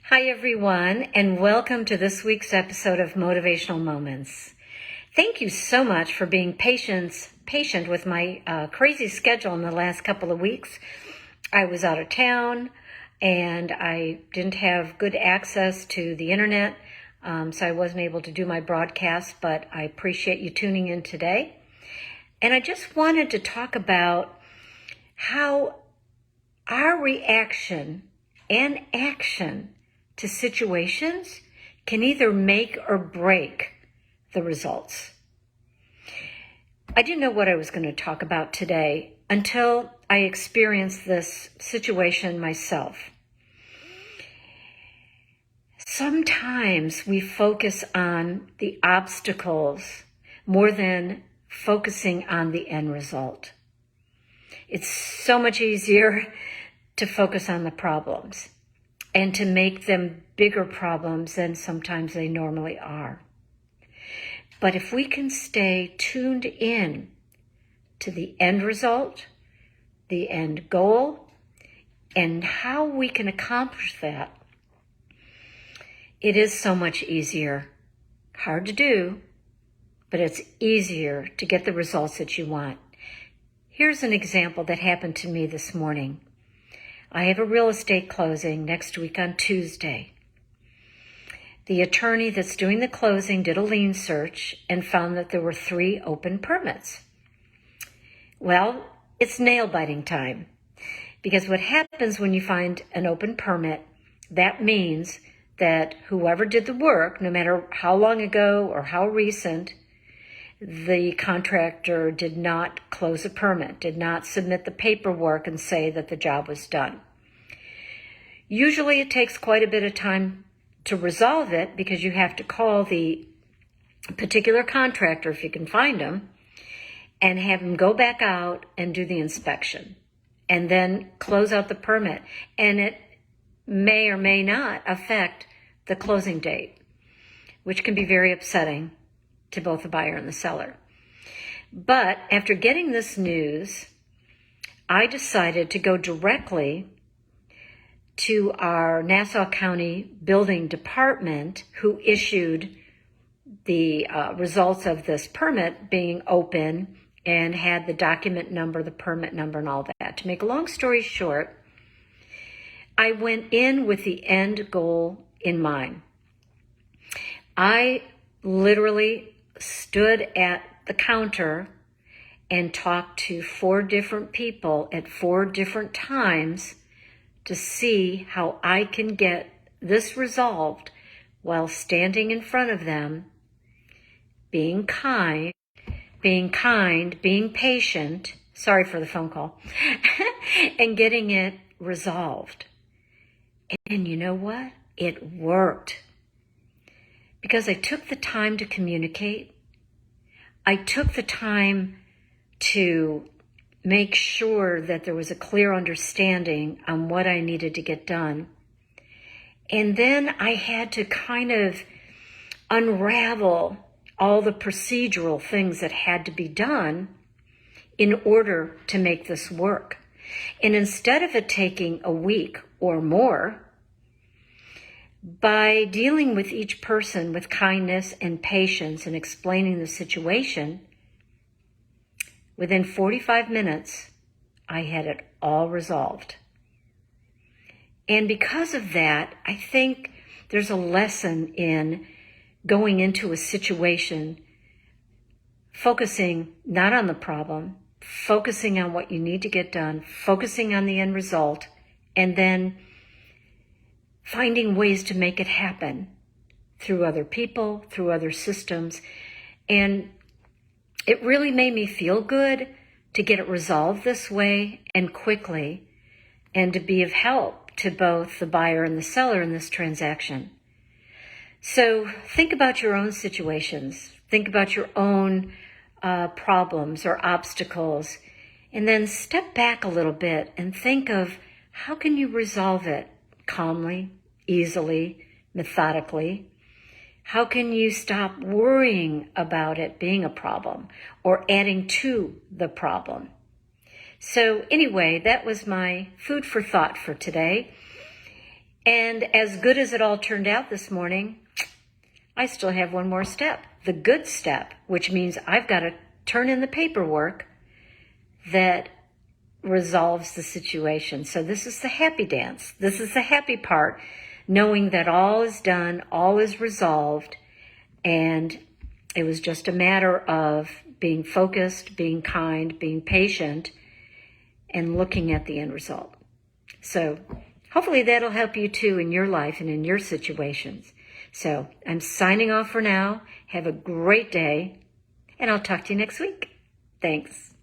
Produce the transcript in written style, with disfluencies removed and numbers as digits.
Hi, everyone, and welcome to this week's episode of Motivational Moments. Thank you so much for being patient with my crazy schedule in the last couple of weeks. I was out of town and I didn't have good access to the internet, so I wasn't able to do my broadcast, but I appreciate you tuning in today. And I just wanted to talk about how our reaction and action to situations can either make or break the results. I didn't know what I was going to talk about today until I experienced this situation myself. Sometimes we focus on the obstacles more than focusing on the end result. It's so much easier to focus on the problems and to make them bigger problems than sometimes they normally are. But if we can stay tuned in to the end result, the end goal, and how we can accomplish that, it is so much easier. Hard to do, but it's easier to get the results that you want. Here's an example that happened to me this morning. I have a real estate closing next week on Tuesday. The attorney that's doing the closing did a lien search and found that there were 3 open permits. Well, it's nail-biting time, because what happens when you find an open permit, that means that whoever did the work, no matter how long ago or how recent, the contractor did not close a permit, did not submit the paperwork and say that the job was done. Usually it takes quite a bit of time to resolve it because you have to call the particular contractor, if you can find them, and have them go back out and do the inspection and then close out the permit. And it may or may not affect the closing date, which can be very upsetting to both the buyer and the seller. But after getting this news, I decided to go directly to our Nassau County Building Department, who issued the results of this permit being open and had the document number, the permit number, and all that. To make a long story short, I went in with the end goal in mind. I literally stood at the counter and talked to 4 different people at 4 different times to see how I can get this resolved while standing in front of them, being kind, being patient, sorry for the phone call, and getting it resolved. And you know what? It worked. Because I took the time to communicate. I took the time to make sure that there was a clear understanding on what I needed to get done. And then I had to kind of unravel all the procedural things that had to be done in order to make this work. And instead of it taking a week or more, by dealing with each person with kindness and patience and explaining the situation, within 45 minutes, I had it all resolved. And because of that, I think there's a lesson in going into a situation, focusing not on the problem, focusing on what you need to get done, focusing on the end result, and then finding ways to make it happen through other people, through other systems. And it really made me feel good to get it resolved this way and quickly, and to be of help to both the buyer and the seller in this transaction. So think about your own situations. Think about your own problems or obstacles, and then step back a little bit and think of how can you resolve it calmly, easily, methodically. How can you stop worrying about it being a problem or adding to the problem? So anyway, that was my food for thought for today. And as good as it all turned out this morning, I still have one more step, the good step, which means I've got to turn in the paperwork that resolves the situation. So this is the happy dance. This is the happy part, knowing that all is done, all is resolved, and it was just a matter of being focused, being kind, being patient, and looking at the end result. So hopefully that'll help you too in your life and in your situations. So I'm signing off for now. Have a great day, and I'll talk to you next week. Thanks.